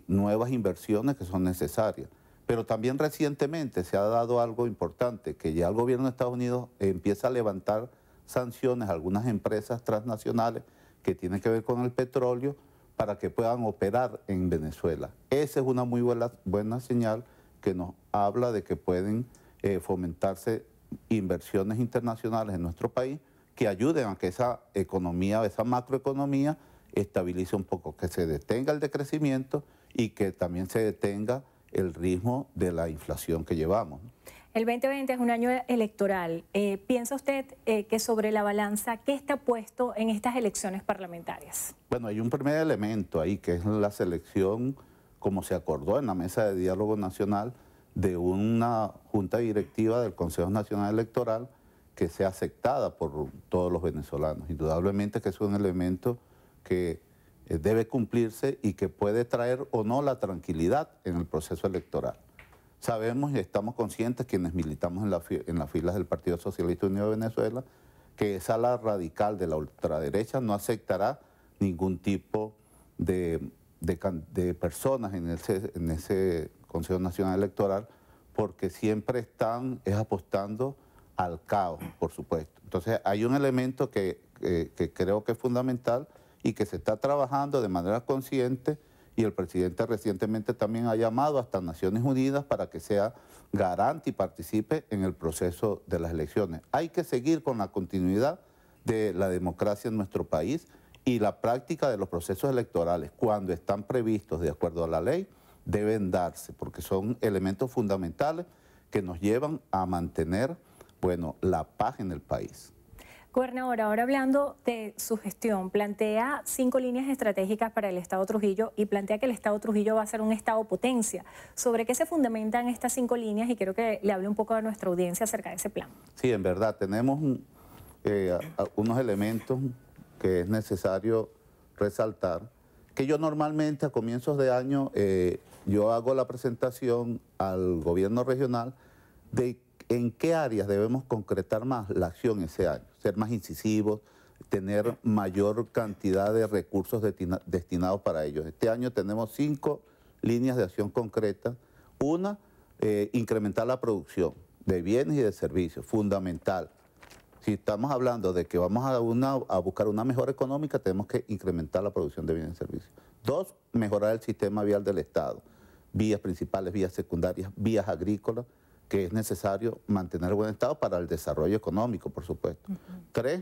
nuevas inversiones que son necesarias. Pero también recientemente se ha dado algo importante, que ya el gobierno de Estados Unidos empieza a levantar sanciones a algunas empresas transnacionales que tienen que ver con el petróleo para que puedan operar en Venezuela. Esa es una muy buena señal que nos habla de que pueden fomentarse inversiones internacionales en nuestro país que ayuden a que esa economía, esa macroeconomía, estabilice un poco, que se detenga el decrecimiento y que también se detenga el ritmo de la inflación que llevamos. El 2020 es un año electoral. ¿Piensa usted que sobre la balanza, qué está puesto en estas elecciones parlamentarias? Bueno, hay un primer elemento ahí, que es la selección, como se acordó en la Mesa de Diálogo Nacional, de una junta directiva del Consejo Nacional Electoral que sea aceptada por todos los venezolanos. Indudablemente que es un elemento que debe cumplirse y que puede traer o no la tranquilidad en el proceso electoral. Sabemos y estamos conscientes, quienes militamos en las filas del Partido Socialista Unido de Venezuela, que esa ala radical de la ultraderecha no aceptará ningún tipo de personas en ese Consejo Nacional Electoral, porque siempre están apostando al caos, por supuesto. Entonces hay un elemento que creo que es fundamental y que se está trabajando de manera consciente, y el presidente recientemente también ha llamado hasta Naciones Unidas para que sea garante y participe en el proceso de las elecciones. Hay que seguir con la continuidad de la democracia en nuestro país y la práctica de los procesos electorales, cuando están previstos de acuerdo a la ley, deben darse, porque son elementos fundamentales que nos llevan a mantener, bueno, la paz en el país. Gobernador, ahora hablando de su gestión, plantea 5 líneas estratégicas para el Estado Trujillo y plantea que el Estado Trujillo va a ser un Estado potencia. ¿Sobre qué se fundamentan estas 5 líneas? Y quiero que le hable un poco a nuestra audiencia acerca de ese plan. Sí, en verdad, tenemos unos elementos que es necesario resaltar, que yo normalmente a comienzos de año yo hago la presentación al gobierno regional de en qué áreas debemos concretar más la acción ese año, ser más incisivos, tener mayor cantidad de recursos destinados para ellos. Este año tenemos 5 líneas de acción concretas. Una, incrementar la producción de bienes y de servicios, fundamental. Si estamos hablando de que vamos a buscar una mejora económica, tenemos que incrementar la producción de bienes y servicios. 2, mejorar el sistema vial del Estado, vías principales, vías secundarias, vías agrícolas, que es necesario mantener buen estado para el desarrollo económico, por supuesto. Tres,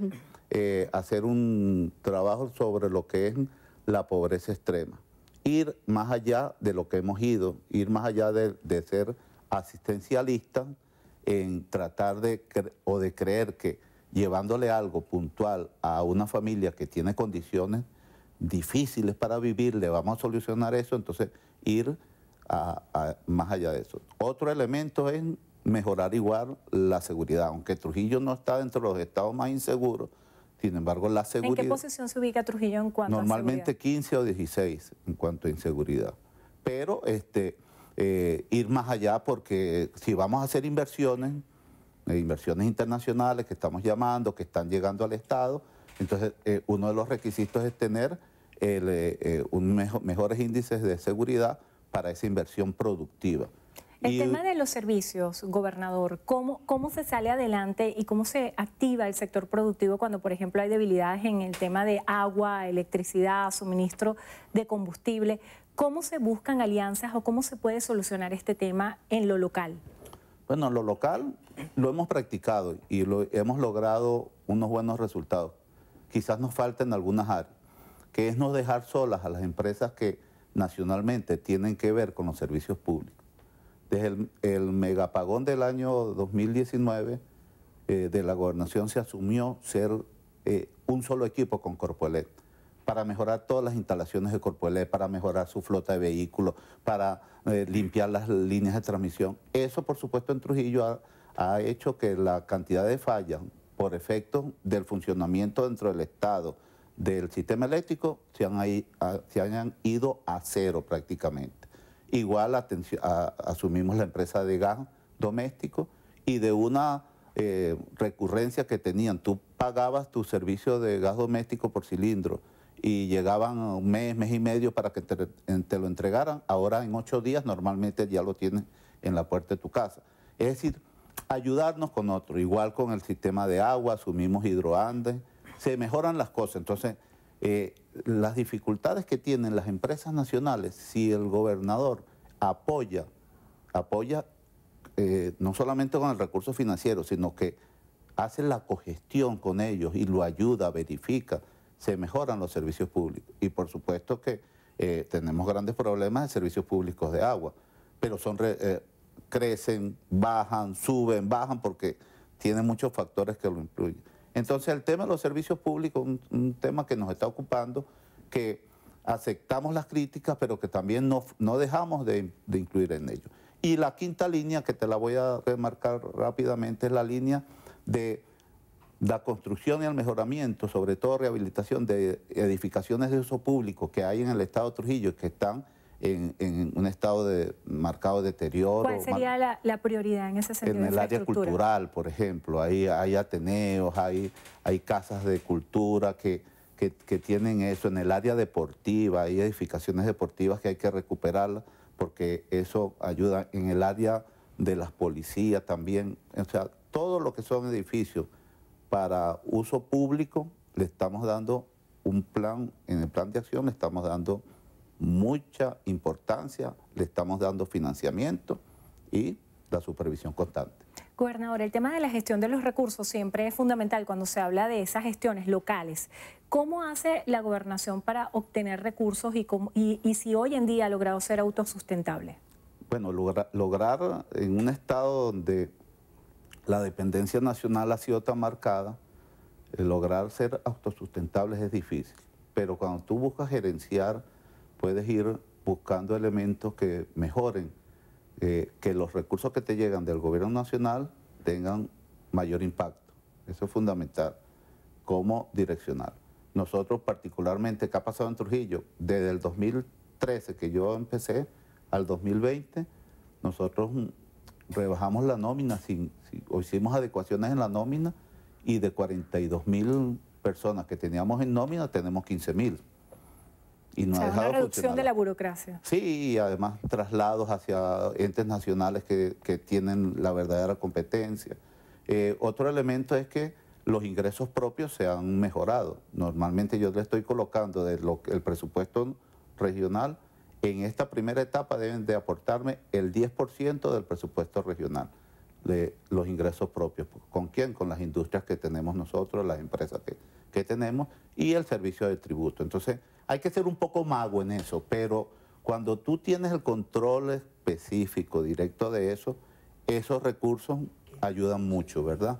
hacer un trabajo sobre lo que es la pobreza extrema. Ir más allá de lo que hemos ido, ir más allá de ser asistencialistas en tratar de creer que llevándole algo puntual a una familia que tiene condiciones difíciles para vivir, le vamos a solucionar eso, entonces ir más allá de eso. Otro elemento es mejorar igual la seguridad, aunque Trujillo no está dentro de los estados más inseguros, sin embargo la seguridad... ¿En qué posición se ubica Trujillo en cuanto normalmente a seguridad? 15 o 16 en cuanto a inseguridad. Pero ir más allá porque si vamos a hacer inversiones internacionales que estamos llamando, que están llegando al Estado, entonces uno de los requisitos es tener mejores índices de seguridad para esa inversión productiva. El tema de los servicios, gobernador, ¿cómo se sale adelante y cómo se activa el sector productivo cuando, por ejemplo, hay debilidades en el tema de agua, electricidad, suministro de combustible? ¿Cómo se buscan alianzas o cómo se puede solucionar este tema en lo local? Bueno, lo local lo hemos practicado y hemos logrado unos buenos resultados. Quizás nos falten algunas áreas, que es no dejar solas a las empresas que nacionalmente tienen que ver con los servicios públicos. Desde el megapagón del año 2019, de la gobernación se asumió ser un solo equipo con Corpoelec para mejorar todas las instalaciones de Corpoelec, para mejorar su flota de vehículos, para limpiar las líneas de transmisión. Eso, por supuesto, en Trujillo ha hecho que la cantidad de fallas por efecto del funcionamiento dentro del Estado del sistema eléctrico se hayan ido a cero prácticamente. Igual asumimos la empresa de gas doméstico y de una recurrencia que tenían. Tú pagabas tu servicio de gas doméstico por cilindro y llegaban un mes, mes y medio para que te lo entregaran. Ahora en 8 días normalmente ya lo tienes en la puerta de tu casa. Es decir, ayudarnos con otro. Igual con el sistema de agua, asumimos Hidroandes, se mejoran las cosas. Entonces, las dificultades que tienen las empresas nacionales, si el gobernador apoya no solamente con el recurso financiero, sino que hace la cogestión con ellos y lo ayuda, verifica, se mejoran los servicios públicos. Y por supuesto que tenemos grandes problemas de servicios públicos de agua, pero crecen, bajan, suben, bajan, porque tienen muchos factores que lo influyen. Entonces el tema de los servicios públicos es un tema que nos está ocupando, que aceptamos las críticas, pero que también no dejamos de incluir en ello. Y la quinta línea, que te la voy a remarcar rápidamente, es la línea de la construcción y el mejoramiento, sobre todo rehabilitación de edificaciones de uso público que hay en el estado de Trujillo y que están en un estado de marcado deterioro. ¿Cuál sería la prioridad en ese sentido? En el área cultural, por ejemplo, hay ateneos, hay casas de cultura que tienen eso. En el área deportiva, hay edificaciones deportivas que hay que recuperarlas porque eso ayuda. En el área de las policías también, o sea, todo lo que son edificios para uso público, le estamos dando un plan, en el plan de acción le estamos dando mucha importancia, le estamos dando financiamiento y la supervisión constante. Gobernador, el tema de la gestión de los recursos siempre es fundamental cuando se habla de esas gestiones locales. ¿Cómo hace la gobernación para obtener recursos y si hoy en día ha logrado ser autosustentable? Bueno, lograr en un estado donde la dependencia nacional ha sido tan marcada, lograr ser autosustentables es difícil. Pero cuando tú buscas gerenciar, puedes ir buscando elementos que mejoren, que los recursos que te llegan del gobierno nacional tengan mayor impacto. Eso es fundamental. ¿Cómo direccionar? Nosotros particularmente, ¿qué ha pasado en Trujillo? Desde el 2013 que yo empecé al 2020, nosotros rebajamos la nómina, o hicimos adecuaciones en la nómina y de 42.000 personas que teníamos en nómina tenemos 15.000. Y no ha dejado una reducción de la burocracia. Sí, y además traslados hacia entes nacionales que tienen la verdadera competencia. Otro elemento es que los ingresos propios se han mejorado. Normalmente yo le estoy colocando el presupuesto regional, en esta primera etapa deben de aportarme el 10% del presupuesto regional. los ingresos propios. ¿Con quién? Con las industrias que tenemos nosotros, las empresas que tenemos y el servicio de tributo. Entonces hay que ser un poco mago en eso, pero cuando tú tienes el control específico, directo de eso, esos recursos ayudan mucho, ¿verdad?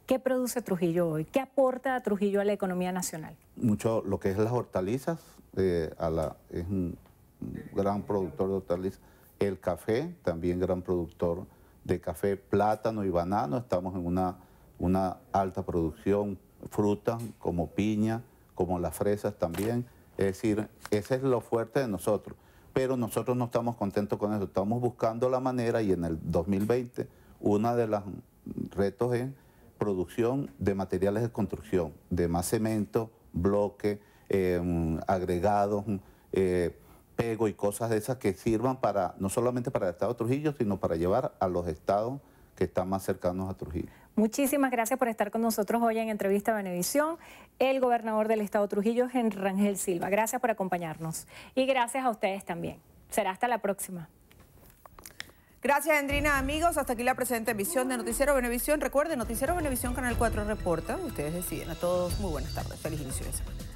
¿Qué produce Trujillo hoy? ¿Qué aporta a Trujillo a la economía nacional? Mucho lo que es las hortalizas, es un gran productor de hortalizas. El café, también gran productor de café, plátano y banano. Estamos en una alta producción, frutas como piña, como las fresas también. Es decir, ese es lo fuerte de nosotros. Pero nosotros no estamos contentos con eso. Estamos buscando la manera y en el 2020 uno de los retos es producción de materiales de construcción, de más cemento, bloque, agregados, pego y cosas de esas que sirvan para no solamente para el estado de Trujillo, sino para llevar a los estados que están más cercanos a Trujillo. Muchísimas gracias por estar con nosotros hoy en Entrevista a Venevisión, el gobernador del estado de Trujillo, Henry Rangel Silva. Gracias por acompañarnos y gracias a ustedes también. Será hasta la próxima. Gracias, Andrina. Amigos, hasta aquí la presente emisión de Noticiero Venevisión. Recuerden, Noticiero Venevisión, Canal 4 reporta. Ustedes deciden. A todos, muy buenas tardes. Feliz inicio de semana.